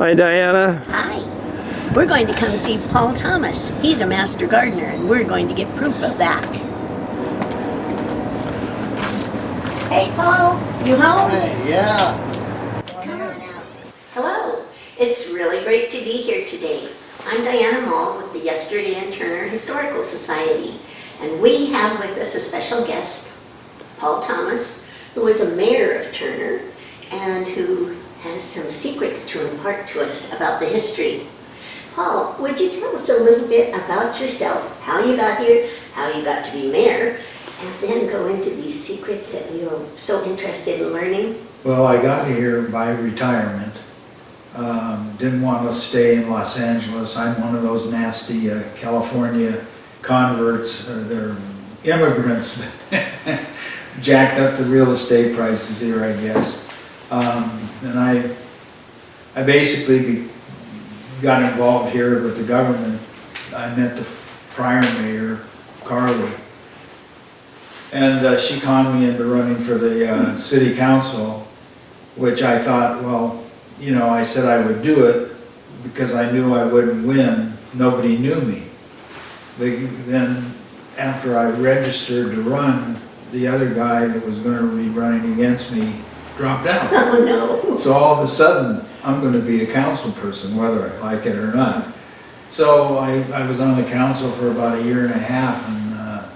Hi, Diana. Hi. We're going to come see Paul Thomas. He's a master gardener, and we're going to get proof of that. Hey, Paul. You home? Hey, yeah. Come on out. Hello. It's really great to be here today. I'm Diana Mall with the Yesterday and Turner Historical Society, and we have with us a special guest, Paul Thomas, who was a mayor of Turner and who has some secrets to impart to us about the history. Paul, would you tell us a little bit about yourself, how you got here, how you got to be mayor, and then go into these secrets that we are so interested in learning? Well, I got here by retirement. Didn't want to stay in Los Angeles. I'm one of those nasty California converts, or they're immigrants that jacked up the real estate prices here, I guess. And I basically got involved here with the government. I met the prior mayor, Carly, and she conned me into running for the city council, which I thought, well, you know, I said I would do it because I knew I wouldn't win. Nobody knew me. Then after I registered to run, the other guy that was going to be running against me dropped out. Oh no. So all of a sudden, I'm going to be a council person, whether I like it or not. So I was on the council for about 1.5 years, and I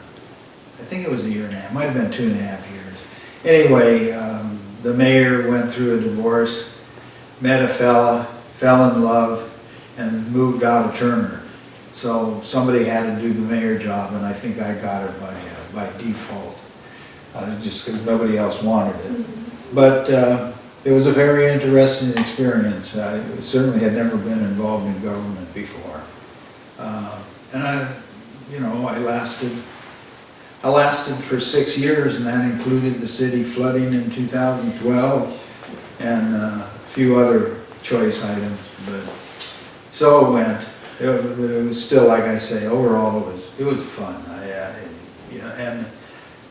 think it was 1.5 years, might have been 2.5 years. Anyway, the mayor went through a divorce, met a fella, fell in love, and moved out of Turner. So somebody had to do the mayor job, and I think I got it by default, just because nobody else wanted it. But it was a very interesting experience. I certainly had never been involved in government before. And I lasted for 6 years, and that included the city flooding in 2012 and a few other choice items. But so it went. It was still, like I say, overall it was fun. And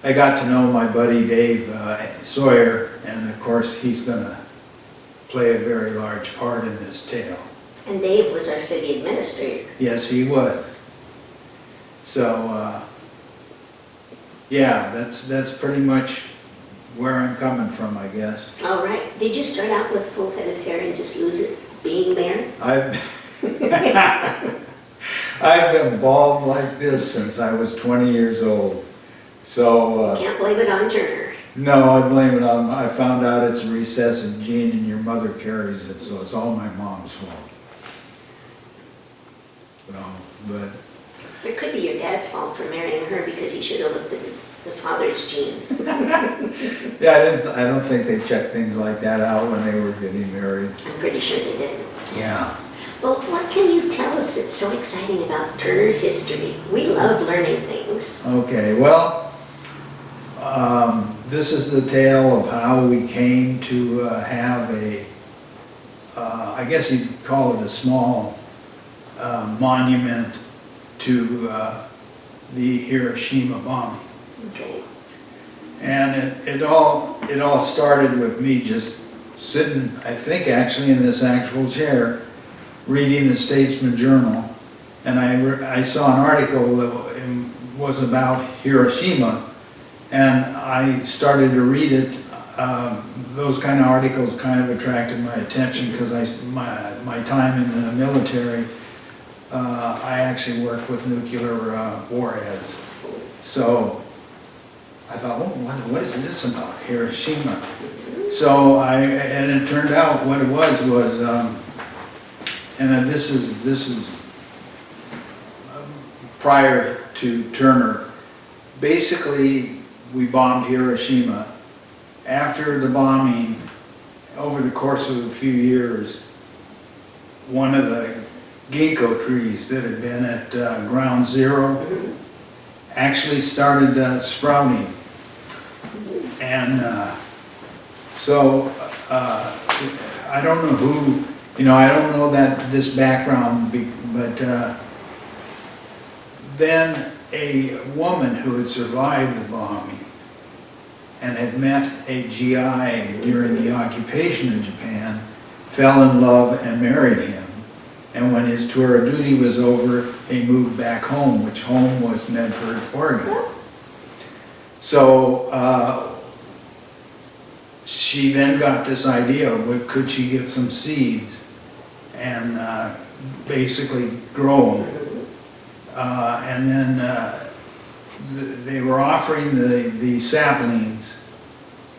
I got to know my buddy Dave Sawyer, and of course he's going to play a very large part in this tale. And Dave was our city administrator. Yes, he would. So, yeah, that's pretty much where I'm coming from, I guess. All right. Did you start out with full head of hair and just lose it being mayor? I've been bald like this since I was 20 years old. So Can't blame it on Turner. no, I blame it on, I found out it's a recessive gene and your mother carries it, so it's all my mom's fault. So, but It could be your dad's fault for marrying her because he should have looked at the father's genes. yeah, I don't think they checked things like that out when they were getting married. I'm pretty sure they did. Yeah. Well, what can you tell us that's so exciting about Turner's history? We love learning things. Okay, well, this is the tale of how we came to have I guess you'd call it a small monument to the Hiroshima bombing. Okay. And it all started with me just sitting, I think actually in this actual chair, reading the Statesman Journal, and I saw an article that was about Hiroshima, and I started to read it. Those kind of articles kind of attracted my attention because my time in the military, I actually worked with nuclear warheads. So I thought, oh, what is this about Hiroshima? So and it turned out what it was, and then this is prior to Turner. Basically, we bombed Hiroshima. After the bombing, over the course of a few years, one of the Gingko trees that had been at ground zero actually started sprouting. And so I don't know who, I don't know this background, but then a woman who had survived the bombing and had met a GI during the occupation of Japan fell in love and married him. And when his tour of duty was over, they moved back home, which home was Medford, Oregon. So she then got this idea of what could she get some seeds and basically grow them. And then they were offering the saplings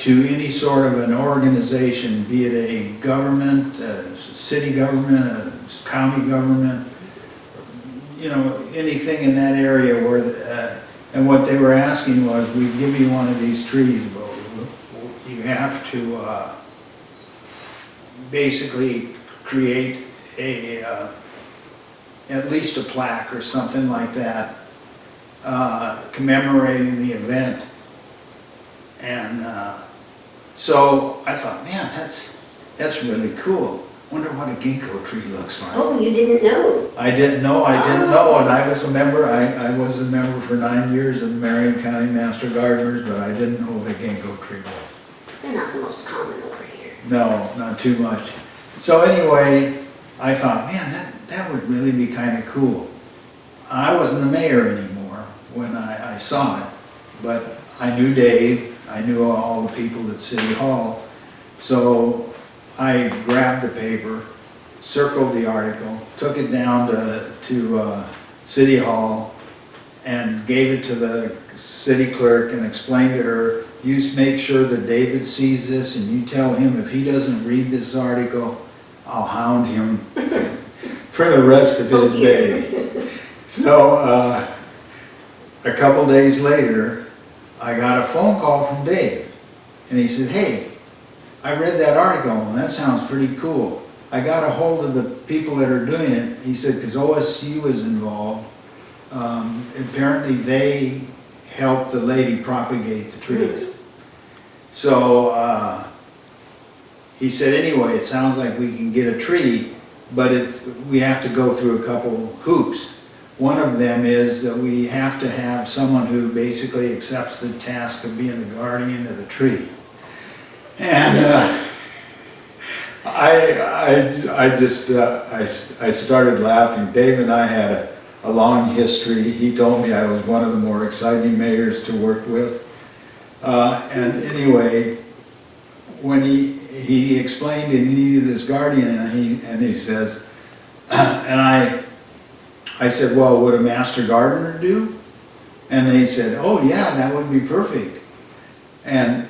to any sort of an organization, be it a government, a city government, a county government, you know, anything in that area where, and what they were asking was, we give you one of these trees, but you have to basically create a, at least a plaque or something like that, commemorating the event. And so I thought, man, that's really cool. Wonder what a ginkgo tree looks like. Oh, you didn't know? I didn't know, and I was a member, I was a member for 9 years of the Marion County Master Gardeners, but I didn't know what a ginkgo tree was. They're not the most common over here. No, not too much. So anyway, I thought, man, that would really be kind of cool. I wasn't the mayor anymore when I saw it, but I knew Dave, I knew all the people at City Hall, so I grabbed the paper, circled the article, took it down to City Hall, and gave it to the city clerk and explained to her, you make sure that David sees this and you tell him if he doesn't read this article, I'll hound him for the rest of his day. So a couple days later, I got a phone call from Dave, and he said, hey, I read that article and that sounds pretty cool. I got a hold of the people that are doing it. He said, because OSU is involved. Apparently they helped the lady propagate the trees. So he said, anyway, it sounds like we can get a tree, but we have to go through a couple hoops. One of them is that we have to have someone who basically accepts the task of being the guardian of the tree. And I started laughing. Dave and I had a long history. He told me I was one of the more exciting mayors to work with. And anyway, when he explained he needed this guardian, and he says, and I said, well, would a master gardener do? And they said, oh yeah, that would be perfect. And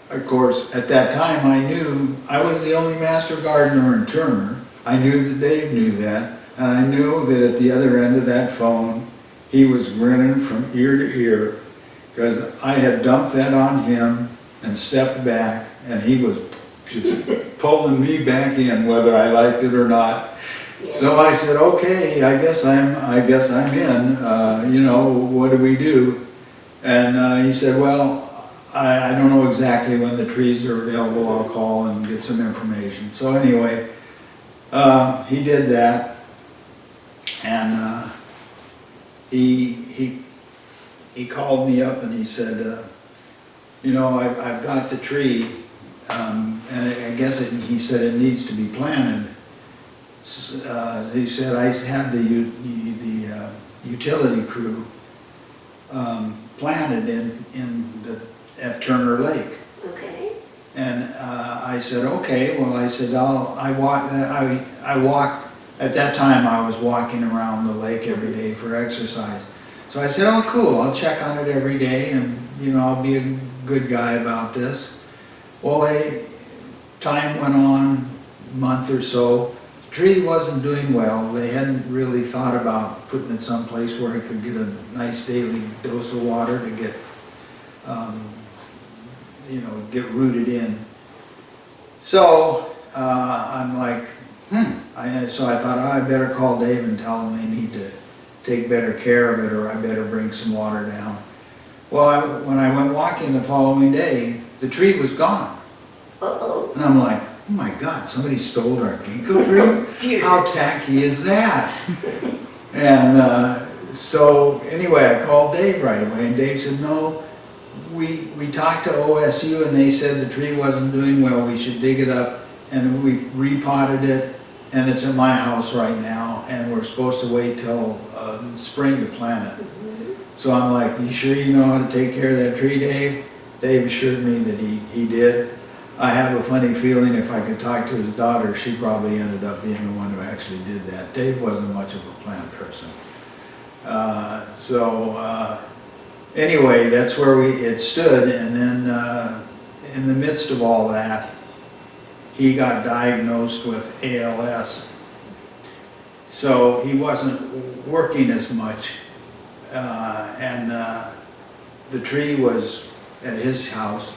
of course, at that time I knew I was the only master gardener in Turner. I knew that Dave knew that, and I knew that at the other end of that phone, he was grinning from ear to ear, because I had dumped that on him and stepped back, and he was just pulling me back in whether I liked it or not. So I said, okay, I guess I'm in, you know, what do we do? And he said, well, I don't know exactly when the trees are available, I'll call and get some information. So anyway, he did that, and he called me up and he said, you know, I've got the tree, and I guess he said it needs to be planted. He said, I had the utility crew planted at Turner Lake. Okay. And I said, okay. Well, I said, I walked, at that time I was walking around the lake every day for exercise. So I said, oh cool, I'll check on it every day, and you know, I'll be a good guy about this. Well, time went on, a month or so. The tree wasn't doing well. They hadn't really thought about putting it someplace where it could get a nice daily dose of water to get, you know, get rooted in. So I'm like, so I thought, oh, I better call Dave and tell him they need to take better care of it, or I better bring some water down. Well, when I went walking the following day, the tree was gone. Uh-oh. And I'm like, oh my God, somebody stole our ginkgo tree? How tacky is that? And so anyway, I called Dave right away, and Dave said, no, we talked to OSU and they said the tree wasn't doing well, we should dig it up and we repotted it, and it's in my house right now, and we're supposed to wait till spring to plant it. So I'm like, you sure you know how to take care of that tree, Dave? Dave assured me that he did. I have a funny feeling if I could talk to his daughter, she probably ended up being the one who actually did that. Dave wasn't much of a plant person. Anyway, that's where it stood, and then in the midst of all that, he got diagnosed with ALS. So he wasn't working as much, and the tree was at his house.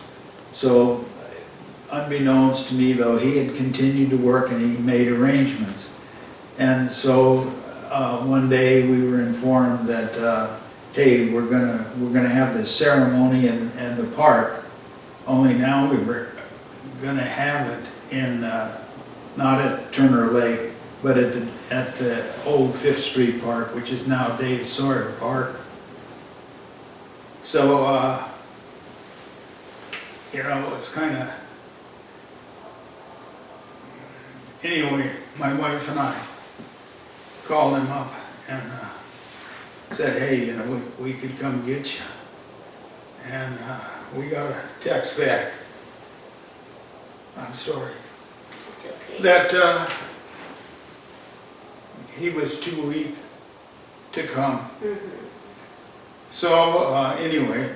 So unbeknownst to me though, he had continued to work and he made arrangements. And so one day we were informed that, hey, we're gonna have this ceremony in the park, only now we were gonna have it in, not at Turner Lake, but at the old 5th Street Park, which is now Dave Sawyer Park. So, you know, it's kind of, anyway, my wife and I called him up and said, hey, you know, we could come get you. And we got a text back, I'm sorry, It's okay. that he was too weak to come. So anyway,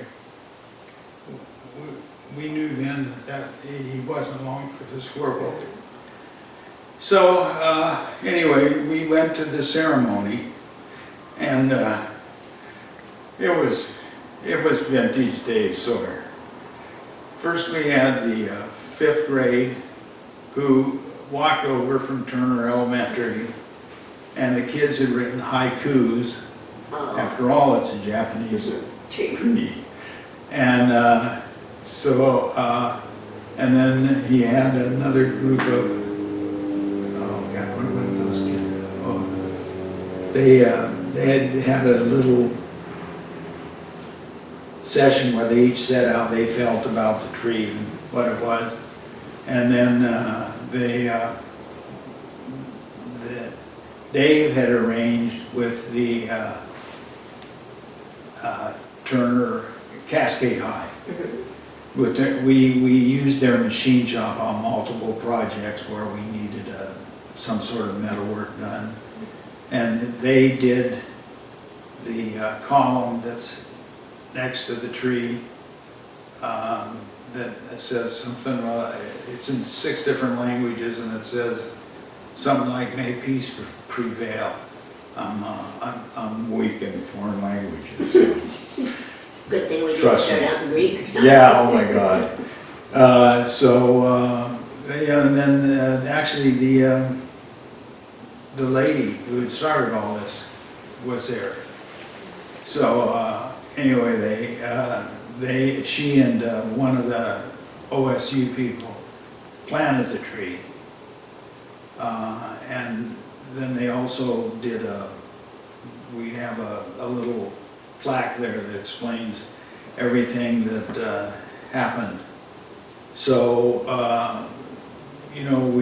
we knew then that he wasn't long for this world. So anyway, we went to the ceremony, and it was vintage Dave Sawyer. First we had the 5th grade who walked over from Turner Elementary, and the kids had written haikus. After all, it's a Japanese tree. And and then he had another group of, oh God, what were those kids? Oh, they had a little session where they each said how they felt about the tree and what it was. And then Dave had arranged with the Turner Cascade High. We used their machine shop on multiple projects where we needed some sort of metal work done. And they did the column that's next to the tree that says something, it's in 6 different languages, and it says something like, may peace prevail. I'm weak in foreign languages. So. Good thing we didn't Trust start me. out in Greek or something. Yeah, oh my God. Yeah, and then actually the lady who had started all this was there. So anyway, she and one of the OSU people planted the tree, and then they also did we have a little plaque there that explains everything that happened. So, you know,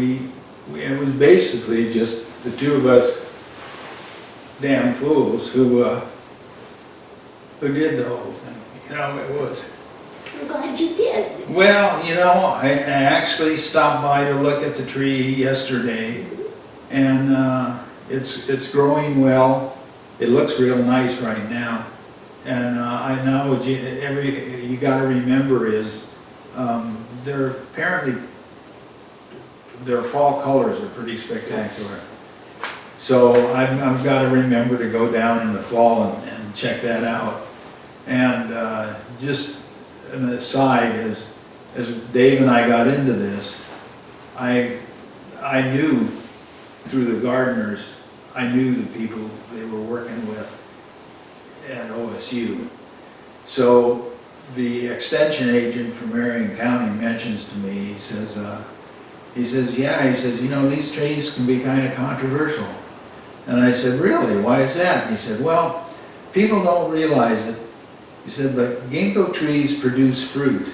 it was basically just the two of us damn fools who did the whole thing. You know, it was. I'm glad you did. Well, you know, I actually stopped by to look at the tree yesterday, and it's growing well. It looks real nice right now. And I know you got to remember is their fall colors are pretty spectacular. So I've got to remember to go down in the fall and check that out. And just an aside, as Dave and I got into this, I knew through the gardeners, I knew the people they were working with at OSU. So the extension agent from Marion County mentions to me, he says, you know, these trees can be kind of controversial. And I said, really, why is that? And he said, well, people don't realize it. He said, but Gingko trees produce fruit.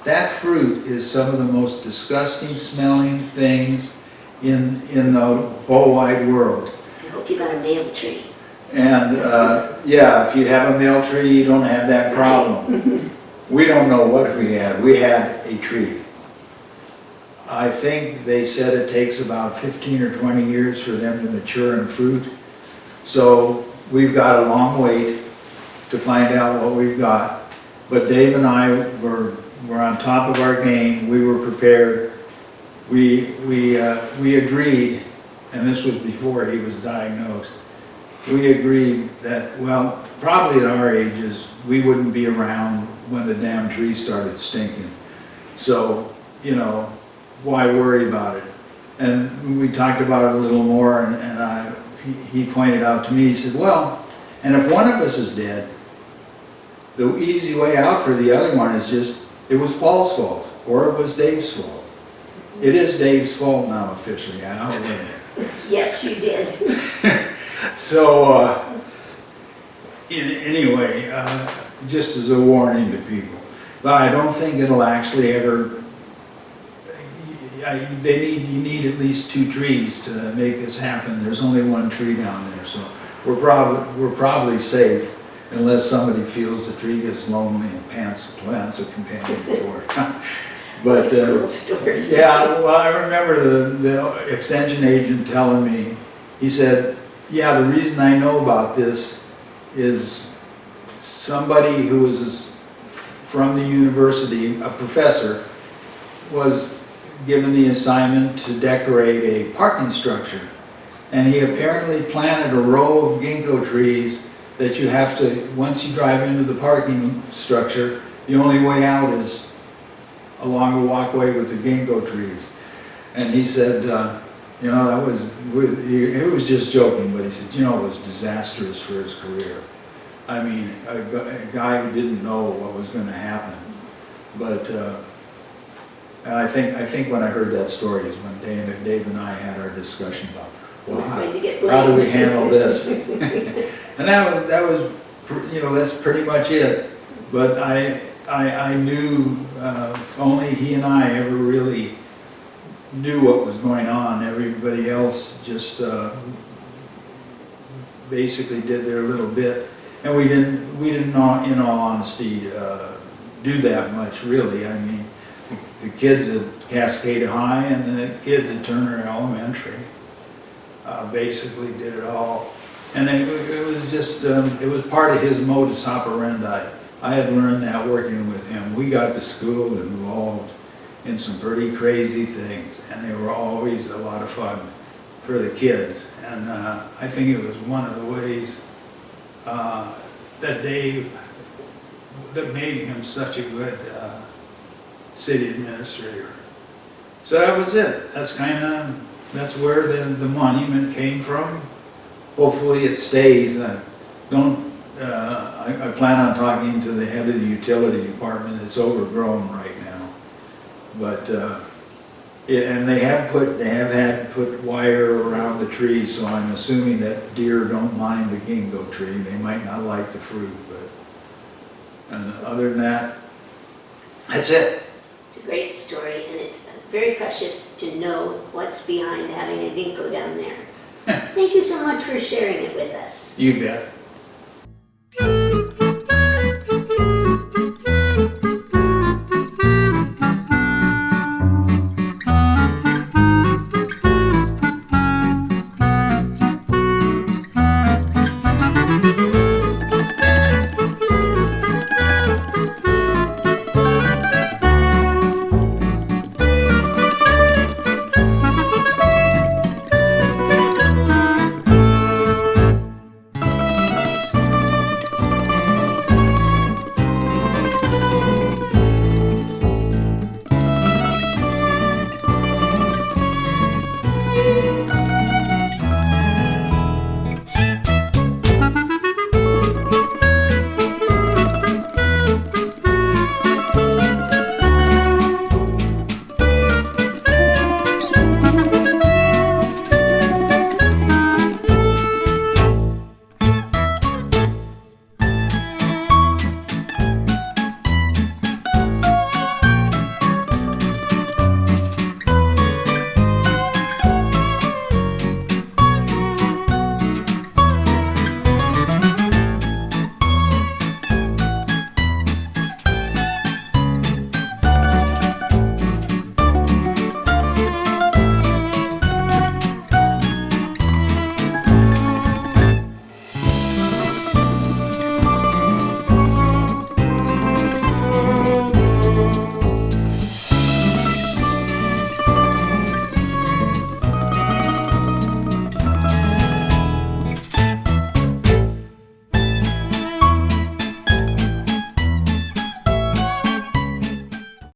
That fruit is some of the most disgusting smelling things in the whole wide world. I hope you got a male tree. And yeah, if you have a male tree, you don't have that problem. We don't know what we had. We had a tree. I think they said it takes about 15 or 20 years for them to mature and fruit. So we've got a long wait to find out what we've got. But Dave and I were on top of our game. We were prepared. We agreed, and this was before he was diagnosed. We agreed that, well, probably at our ages, we wouldn't be around when the damn tree started stinking. So, you know, why worry about it? And we talked about it a little more, and he pointed out to me, he said, well, and if one of us is dead, the easy way out for the other one is just, it was Paul's fault, or it was Dave's fault. It is Dave's fault now officially, I outlined it. Yes, you did. So, anyway, just as a warning to people. But I don't think it'll actually ever, you need at least 2 trees to make this happen. There's only 1 tree down there, so we're probably safe unless somebody feels the tree gets lonely and plants a companion for it. But, cool story. yeah, well, I remember the extension agent telling me, he said, yeah, the reason I know about this is somebody who was from the university, a professor, was given the assignment to decorate a parking structure. And he apparently planted a row of ginkgo trees that you have to, once you drive into the parking structure, the only way out is along the walkway with the ginkgo trees. And he said, you know, that was, he was just joking, but he said, you know, it was disastrous for his career. I mean, a guy who didn't know what was going to happen. But, and I think when I heard that story is when Dave and I had our discussion about, well, how do we handle this? And that was, you know, that's pretty much it. But I knew only he and I ever really knew what was going on. Everybody else just basically did their little bit, and we didn't know, in all honesty, do that much really. I mean, the kids at Cascade High and the kids at Turner Elementary basically did it all, and it was just it was part of his modus operandi. I had learned that working with him. We got to school involved in some pretty crazy things, and they were always a lot of fun for the kids. And I think it was one of the ways that made him such a good city administrator. So that was it. That's where the monument came from. Hopefully it stays. I plan on talking to the head of the utility department. It's overgrown right now. But, and they have had put wire around the tree, so I'm assuming that deer don't mind the ginkgo tree. They might not like the fruit, but, and other than that, that's it. It's a great story, and it's very precious to know what's behind having a ginkgo down there. Thank you so much for sharing it with us. You bet.